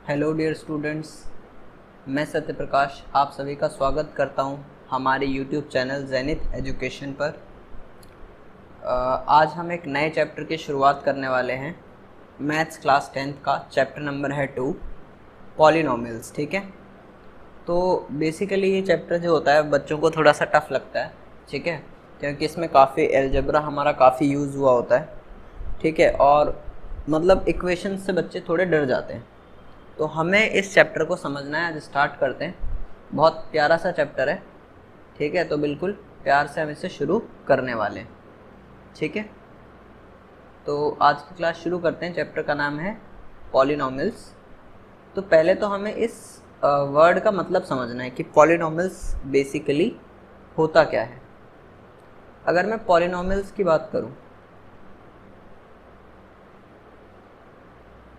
Hello dear students, मैं सत्य प्रकाश आप सभी का स्वागत करता हूं हमारे यूट्यूब चैनल ज़ेनिथ एजुकेशन पर। आज हम एक नए चैप्टर की शुरुआत करने वाले हैं। मैथ्स क्लास 10th का चैप्टर नंबर है 2 पॉलिनोमियल्स। ठीक है, तो बेसिकली ये चैप्टर जो होता है बच्चों को थोड़ा सा टफ लगता है। ठीक है, क्योंकि इसमें काफ़ी अलजेब्रा हमारा काफ़ी यूज़ हुआ होता है। ठीक है, और मतलब इक्वेशन से बच्चे थोड़े डर जाते हैं, तो हमें इस चैप्टर को समझना है। आज स्टार्ट करते हैं। बहुत प्यारा सा चैप्टर है। ठीक है, तो बिल्कुल प्यार से हम इसे शुरू करने वाले हैं। ठीक है, तो आज की क्लास शुरू करते हैं। चैप्टर का नाम है पॉलिनोमियल्स। तो पहले तो हमें इस वर्ड का मतलब समझना है कि पॉलिनोमियल्स बेसिकली होता क्या है। अगर मैं पॉलिनोमियल्स की बात करूं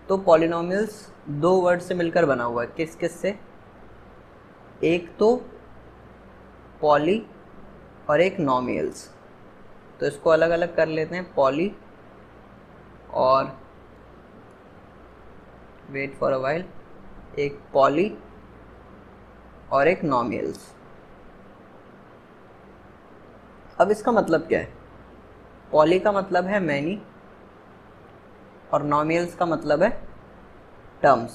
तो पॉलिनोमियल्स दो वर्ड से मिलकर बना हुआ है। किस किस से? एक तो पॉली और एक नॉमियल्स। तो इसको अलग अलग कर लेते हैं। पॉली और वेट फॉर अ वाइल, एक पॉली और एक नॉमियल्स। अब इसका मतलब क्या है? पॉली का मतलब है मैनी और नॉमियल्स का मतलब है टर्म्स।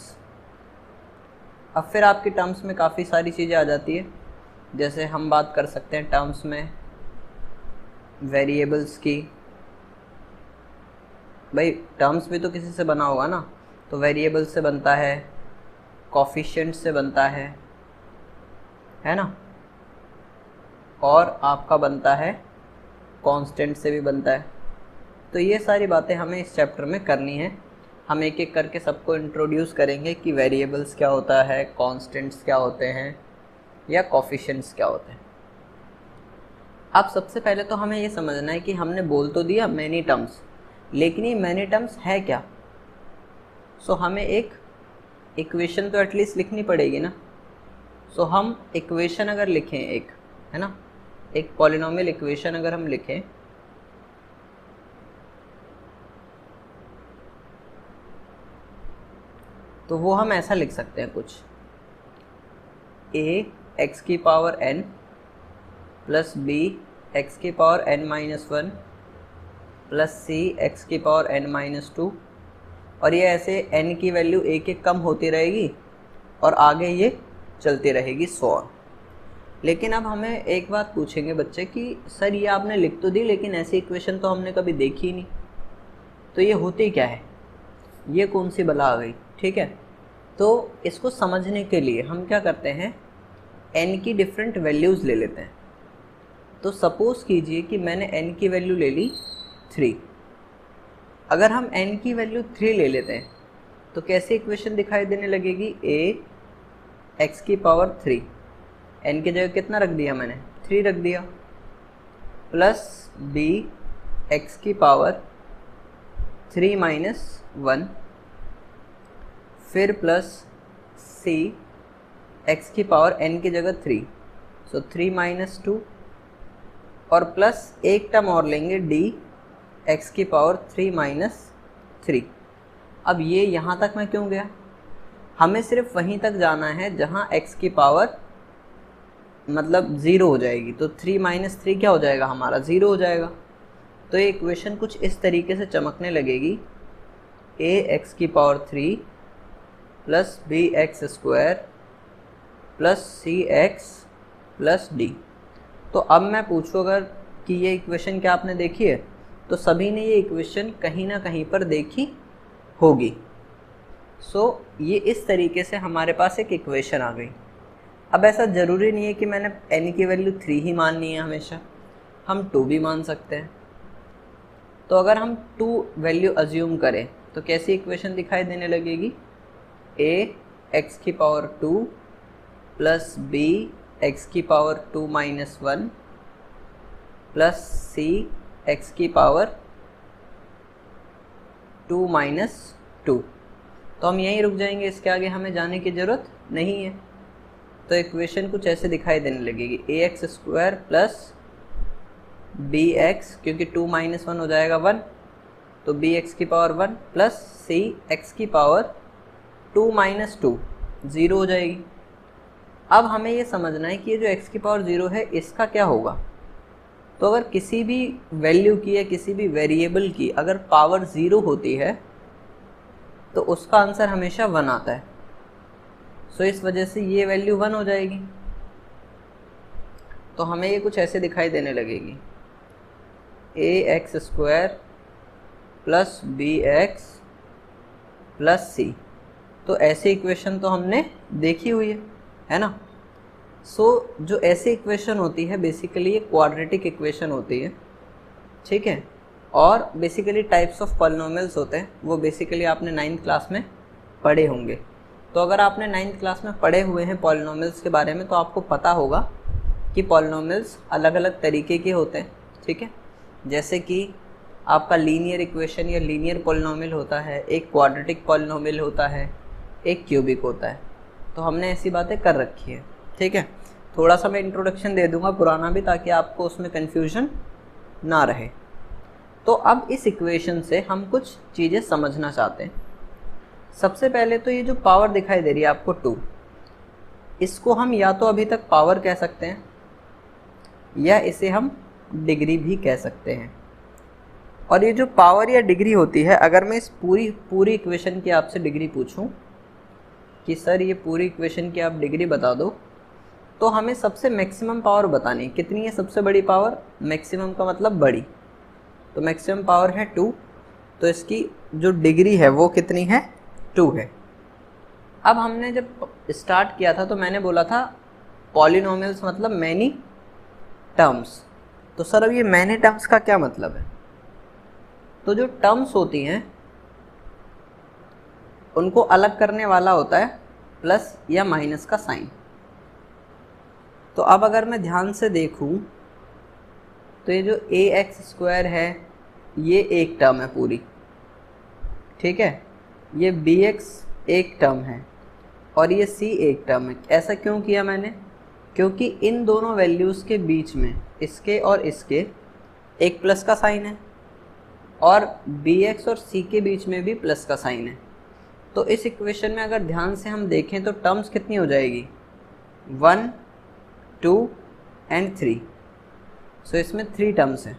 अब फिर आपकी टर्म्स में काफ़ी सारी चीज़ें आ जाती है। जैसे हम बात कर सकते हैं टर्म्स में वेरिएबल्स की। भाई टर्म्स भी तो किसी से बना होगा ना, तो वेरिएबल्स से बनता है, कॉफिशिएंट से बनता है ना, और आपका बनता है कांस्टेंट से भी बनता है। तो ये सारी बातें हमें इस चैप्टर में करनी है। हम एक एक करके सबको इंट्रोड्यूस करेंगे कि वेरिएबल्स क्या होता है, कांस्टेंट्स क्या होते हैं, या कॉफिशिएंट्स क्या होते हैं। अब सबसे पहले तो हमें ये समझना है कि हमने बोल तो दिया मैनी टर्म्स, लेकिन ये मैनी टर्म्स है क्या। सो हमें एक इक्वेशन तो एटलीस्ट लिखनी पड़ेगी ना। सो हम इक्वेशन अगर लिखें एक, है ना, एक पॉलिनोमियल इक्वेशन अगर हम लिखें तो वो हम ऐसा लिख सकते हैं कुछ, a x की power n plus b x की power n minus 1 plus c x की पावर n माइनस 2। और ये ऐसे n की वैल्यू एक एक कम होती रहेगी और आगे ये चलती रहेगी 100। लेकिन अब हमें एक बात पूछेंगे बच्चे कि सर ये आपने लिख तो दी, लेकिन ऐसी इक्वेशन तो हमने कभी देखी ही नहीं, तो ये होती क्या है, ये कौन सी बला आ गई। ठीक है, तो इसको समझने के लिए हम क्या करते हैं, n की डिफरेंट वैल्यूज़ ले लेते हैं। तो सपोज़ कीजिए कि मैंने n की वैल्यू ले ली 3। अगर हम n की वैल्यू 3 ले लेते हैं तो कैसी इक्वेशन दिखाई देने लगेगी, a x की पावर 3, n की जगह कितना रख दिया मैंने, 3 रख दिया, प्लस b x की पावर 3 माइनस 1, फिर प्लस c x की पावर n की जगह 3, सो 3 माइनस 2, और प्लस एक टर्म और लेंगे d x की पावर 3 माइनस 3। अब ये यहाँ तक मैं क्यों गया, हमें सिर्फ वहीं तक जाना है जहाँ x की पावर मतलब 0 हो जाएगी। तो 3 माइनस 3 क्या हो जाएगा हमारा, 0 हो जाएगा। तो ये इक्वेशन कुछ इस तरीके से चमकने लगेगी, a x की power 3 plus B X square plus C X plus D. तो अब मैं पूछूँ अगर कि ये इक्वेशन क्या आपने देखी है, तो सभी ने ये इक्वेशन कहीं ना कहीं पर देखी होगी। सो ये इस तरीके से हमारे पास एक इक्वेशन आ गई। अब ऐसा ज़रूरी नहीं है कि मैंने n की वैल्यू 3 ही माननी है हमेशा, हम 2 भी मान सकते हैं। तो अगर हम 2 वैल्यू अज्यूम करें तो कैसी इक्वेशन दिखाई देने लगेगी, a x की पावर 2 प्लस b x की power 2 minus 1 plus c x की पावर 2 माइनस 2। तो हम यहीं रुक जाएंगे, इसके आगे हमें जाने की ज़रूरत नहीं है। तो इक्वेशन कुछ ऐसे दिखाई देने लगेगी, A X square plus B X, क्योंकि 2 माइनस 1 हो जाएगा 1, तो बी एक्स की पावर 1 प्लस सी एक्स की पावर 2 माइनस 2 0 हो जाएगी। अब हमें ये समझना है कि ये जो x की पावर 0 है इसका क्या होगा। तो अगर किसी भी वैल्यू की या किसी भी वेरिएबल की अगर पावर 0 होती है तो उसका आंसर हमेशा 1 आता है। सो इस वजह से ये वैल्यू 1 हो जाएगी। तो हमें ये कुछ ऐसे दिखाई देने लगेगी, ax² प्लस bx प्लस सी। तो ऐसे इक्वेशन तो हमने देखी हुई है ना। सो जो ऐसी इक्वेशन होती है बेसिकली ये क्वाड्रेटिक इक्वेशन होती है, ठीक है। और बेसिकली टाइप्स ऑफ पॉलिनोमियल्स होते हैं, वो बेसिकली आपने 9th क्लास में पढ़े होंगे। तो अगर आपने 9th क्लास में पढ़े हुए हैं पॉलिनोमियल्स के बारे में तो आपको पता होगा कि पॉलिनोमियल्स अलग अलग तरीके के होते हैं, ठीक है। जैसे कि आपका लीनियर इक्वेशन या लीनियर पॉलिनोमियल होता है, एक क्वाड्रेटिक पॉलिनोमियल होता है, एक क्यूबिक होता है। तो हमने ऐसी बातें कर रखी है, ठीक है। थोड़ा सा मैं इंट्रोडक्शन दे दूंगा पुराना भी, ताकि आपको उसमें कन्फ्यूजन ना रहे। तो अब इस इक्वेशन से हम कुछ चीज़ें समझना चाहते हैं। सबसे पहले तो ये जो पावर दिखाई दे रही है आपको 2, इसको हम या तो अभी तक पावर कह सकते हैं या इसे हम डिग्री भी कह सकते हैं। और ये जो पावर या डिग्री होती है, अगर मैं इस पूरी इक्वेशन की आपसे डिग्री पूछूं कि सर ये पूरी इक्वेशन की आप डिग्री बता दो, तो हमें सबसे मैक्सिमम पावर बतानी। कितनी है सबसे बड़ी पावर? मैक्सिमम का मतलब बड़ी। तो मैक्सिमम पावर है 2, तो इसकी जो डिग्री है वो कितनी है? 2 है। अब हमने जब स्टार्ट किया था तो मैंने बोला था पॉलिनोमियल्स मतलब मैनी टर्म्स। तो सर अब ये मैनी टर्म्स का क्या मतलब है? तो जो टर्म्स होती हैं उनको अलग करने वाला होता है प्लस या माइनस का साइन। तो अब अगर मैं ध्यान से देखूं तो ये जो ax² है ये एक टर्म है पूरी, ठीक है। ये bx एक टर्म है और ये c एक टर्म है। ऐसा क्यों किया मैंने? क्योंकि इन दोनों वैल्यूज़ के बीच में, इसके और इसके, एक प्लस का साइन है और bx और c के बीच में भी प्लस का साइन है। तो इस इक्वेशन में अगर ध्यान से हम देखें तो टर्म्स कितनी हो जाएगी? 1, 2 एंड 3। सो इसमें 3 टर्म्स हैं।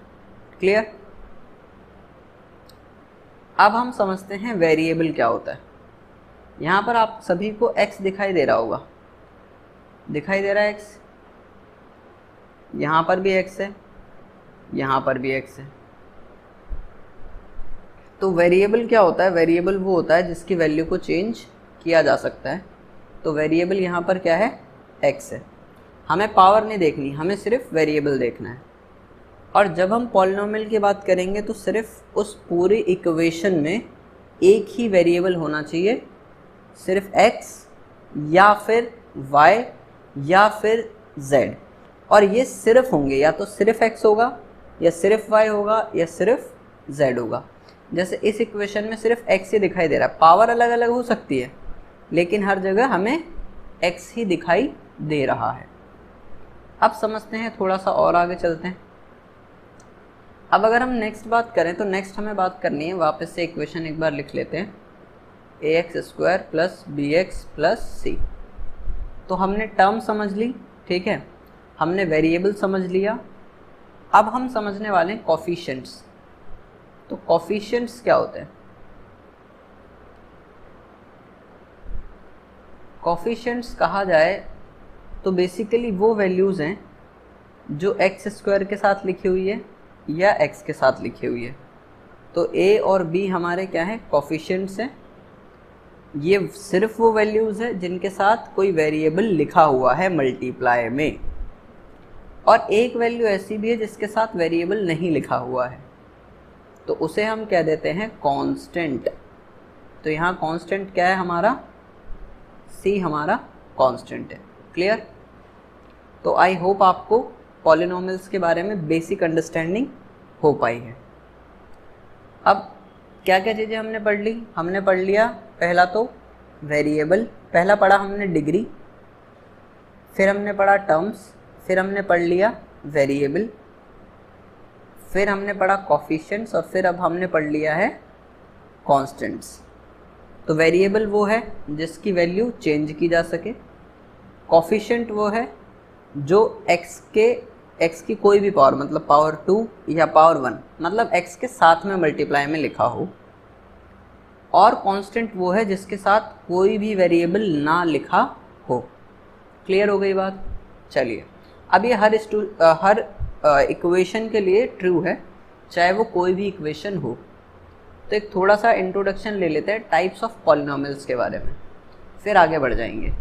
क्लियर? अब हम समझते हैं वेरिएबल क्या होता है। यहाँ पर आप सभी को x दिखाई दे रहा होगा, दिखाई दे रहा है x। यहाँ पर भी x है, यहाँ पर भी x है। तो वेरिएबल क्या होता है? वेरिएबल वो होता है जिसकी वैल्यू को चेंज किया जा सकता है। तो वेरिएबल यहाँ पर क्या है? x है। हमें पावर नहीं देखनी, हमें सिर्फ वेरिएबल देखना है। और जब हम पॉलिनोमियल की बात करेंगे तो सिर्फ उस पूरी इक्वेशन में एक ही वेरिएबल होना चाहिए, सिर्फ x या फिर y या फिर z। और ये सिर्फ होंगे, या तो सिर्फ x होगा या सिर्फ y होगा या सिर्फ z होगा। जैसे इस इक्वेशन में सिर्फ x ही दिखाई दे रहा है, पावर अलग अलग हो सकती है लेकिन हर जगह हमें x ही दिखाई दे रहा है। अब समझते हैं, थोड़ा सा और आगे चलते हैं। अब अगर हम नेक्स्ट बात करें तो नेक्स्ट हमें बात करनी है, वापस से इक्वेशन एक बार लिख लेते हैं, ax² plus bx plus c। तो हमने टर्म समझ ली, ठीक है, हमने वेरिएबल समझ लिया। अब हम समझने वाले हैं कोफिशिएंट्स। तो कोफिशिएंट्स क्या होते हैं? कोफिशिएंट्स कहा जाए तो बेसिकली वो वैल्यूज़ हैं जो x² के साथ लिखी हुई है या x के साथ लिखी हुई है। तो a और b हमारे क्या हैं? कोफिशिएंट्स हैं। ये सिर्फ वो वैल्यूज़ है जिनके साथ कोई वेरिएबल लिखा हुआ है मल्टीप्लाई में। और एक वैल्यू ऐसी भी है जिसके साथ वेरिएबल नहीं लिखा हुआ है, तो उसे हम कह देते हैं कांस्टेंट। तो यहाँ कांस्टेंट क्या है हमारा? c हमारा कांस्टेंट है। क्लियर? तो आई होप आपको पॉलिनोमियल्स के बारे में बेसिक अंडरस्टैंडिंग हो पाई है। अब क्या क्या चीज़ें हमने पढ़ ली? हमने पढ़ लिया पहला तो वेरिएबल, पहला पढ़ा हमने डिग्री, फिर हमने पढ़ा टर्म्स, फिर हमने पढ़ लिया वेरिएबल, फिर हमने पढ़ा कोफिशिएंट्स और फिर अब हमने पढ़ लिया है कांस्टेंट्स। तो तो वेरिएबल वो है जिसकी वैल्यू चेंज की जा सके, कोफिशिएंट वो है जो x की कोई भी पावर मतलब पावर 2 या पावर 1 मतलब x के साथ में मल्टीप्लाई में लिखा हो, और कांस्टेंट वो है जिसके साथ कोई भी वेरिएबल ना लिखा हो। क्लियर हो गई बात? चलिए, अब ये हर इक्वेशन के लिए ट्रू है, चाहे वो कोई भी इक्वेशन हो। तो एक थोड़ा सा इंट्रोडक्शन ले लेते हैं टाइप्स ऑफ पॉलिनोमियल्स के बारे में, फिर आगे बढ़ जाएंगे।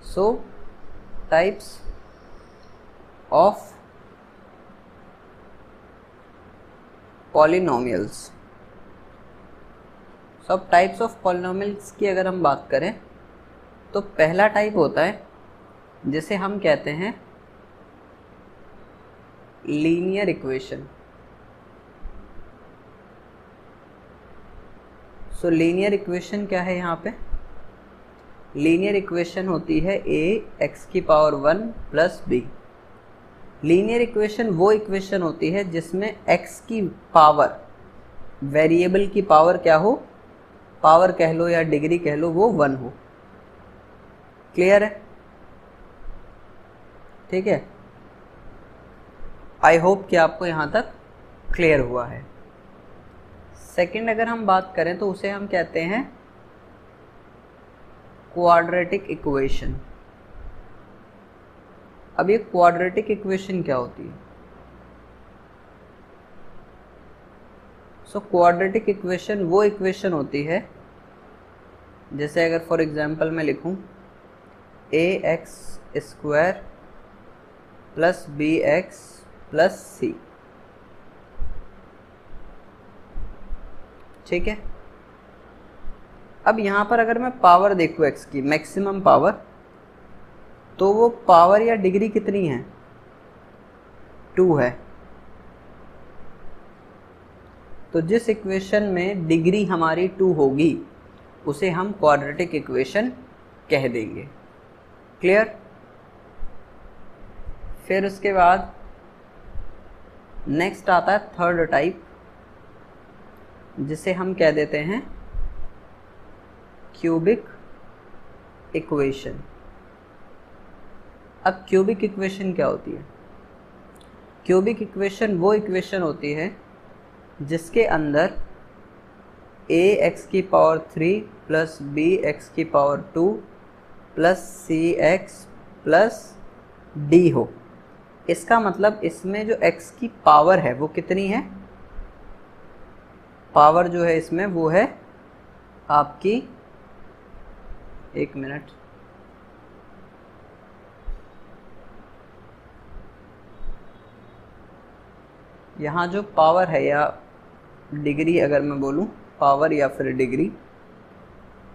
सो टाइप्स ऑफ पॉलिनोमियल्स। सब टाइप्स ऑफ पॉलिनोमियल्स की अगर हम बात करें तो पहला टाइप होता है जिसे हम कहते हैं लीनियर इक्वेशन। सो लीनियर इक्वेशन क्या है? यहाँ पे लीनियर इक्वेशन होती है ax⁴ plus b। Linear equation वो इक्वेशन होती है जिसमें x की पावर, वेरिएबल की पावर क्या हो, पावर कह लो या डिग्री कह लो, वो 1 हो। क्लियर है? ठीक है, आई होप कि आपको यहाँ तक क्लियर हुआ है। सेकंड अगर हम बात करें तो उसे हम कहते हैं क्वाड्रेटिक इक्वेशन। अब ये क्वाड्रेटिक इक्वेशन क्या होती है? सो क्वाड्रेटिक इक्वेशन वो इक्वेशन होती है जैसे अगर फॉर एग्जांपल मैं लिखूं ax² plus bx plus c। ठीक है, अब यहाँ पर अगर मैं पावर देखूँ x की मैक्सिमम पावर, तो वो पावर या डिग्री कितनी है? 2 है। तो जिस इक्वेशन में डिग्री हमारी 2 होगी उसे हम क्वाड्रेटिक इक्वेशन कह देंगे। क्लियर? फिर उसके बाद नेक्स्ट आता है थर्ड टाइप, जिसे हम कह देते हैं क्यूबिक इक्वेशन। अब क्यूबिक इक्वेशन क्या होती है? क्यूबिक इक्वेशन वो इक्वेशन होती है जिसके अंदर ax⁴ plus bx⁴ plus cx plus d हो। इसका मतलब इसमें जो x की पावर है वो कितनी है? पावर जो है इसमें वो है आपकी, एक मिनट, यहाँ जो पावर है या डिग्री अगर मैं बोलूँ, पावर या फिर डिग्री,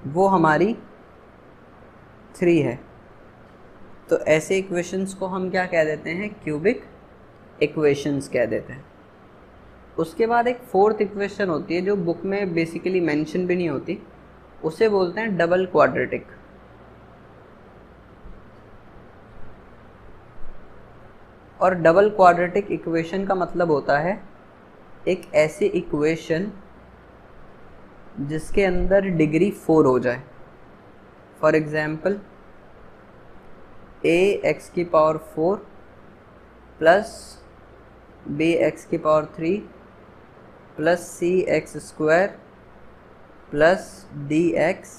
वो हमारी 3 है। तो ऐसे इक्वेशंस को हम क्या कह देते हैं? क्यूबिक इक्वेशंस कह देते हैं। उसके बाद एक फोर्थ इक्वेशन होती है जो बुक में बेसिकली मेंशन भी नहीं होती, उसे बोलते हैं डबल क्वाड्रेटिक। और डबल क्वाड्रेटिक इक्वेशन का मतलब होता है एक ऐसी इक्वेशन जिसके अंदर डिग्री 4 हो जाए। For example ax⁴ plus bx⁴ plus cx² plus dx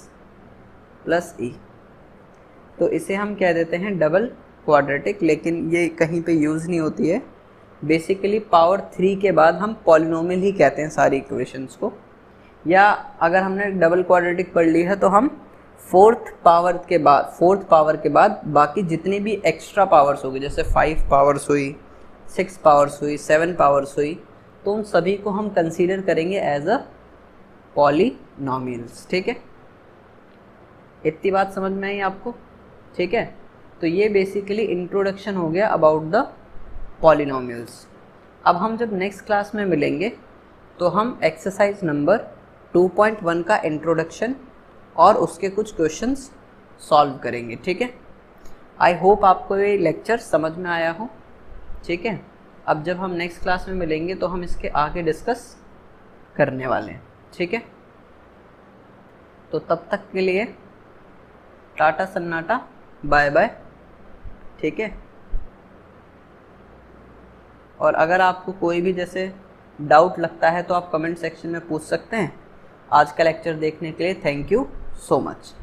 plus e। तो इसे हम कह देते हैं डबल क्वाड्रेटिक, लेकिन ये कहीं पे यूज़ नहीं होती है। बेसिकली पावर 3 के बाद हम पॉलिनोमियल ही कहते हैं सारी इक्वेशंस को, या अगर हमने डबल क्वाड्रेटिक पढ़ ली है तो हम फोर्थ पावर के बाद बाकी जितनी भी एक्स्ट्रा पावर्स होगी, जैसे 5 पावर्स हुई, 6 पावर्स हुई, 7 पावर्स हुई, तो उन सभी को हम कंसीडर करेंगे एज अ पॉलिनोमियल्स। ठीक है, इतनी बात समझ में आई आपको? ठीक है, तो ये बेसिकली इंट्रोडक्शन हो गया अबाउट द पॉलिनोमियल्स। अब हम जब नेक्स्ट क्लास में मिलेंगे तो हम एक्सरसाइज नंबर 2.1 का इंट्रोडक्शन और उसके कुछ क्वेश्चंस सॉल्व करेंगे। ठीक है, आई होप आपको ये लेक्चर समझ में आया हो। ठीक है, अब जब हम नेक्स्ट क्लास में मिलेंगे तो हम इसके आगे डिस्कस करने वाले हैं। ठीक है। तो तब तक के लिए टाटा सन्नाटा, बाय बाय। ठीक है, और अगर आपको कोई भी जैसे डाउट लगता है तो आप कमेंट सेक्शन में पूछ सकते हैं। आज का लेक्चर देखने के लिए थैंक यू सो मच।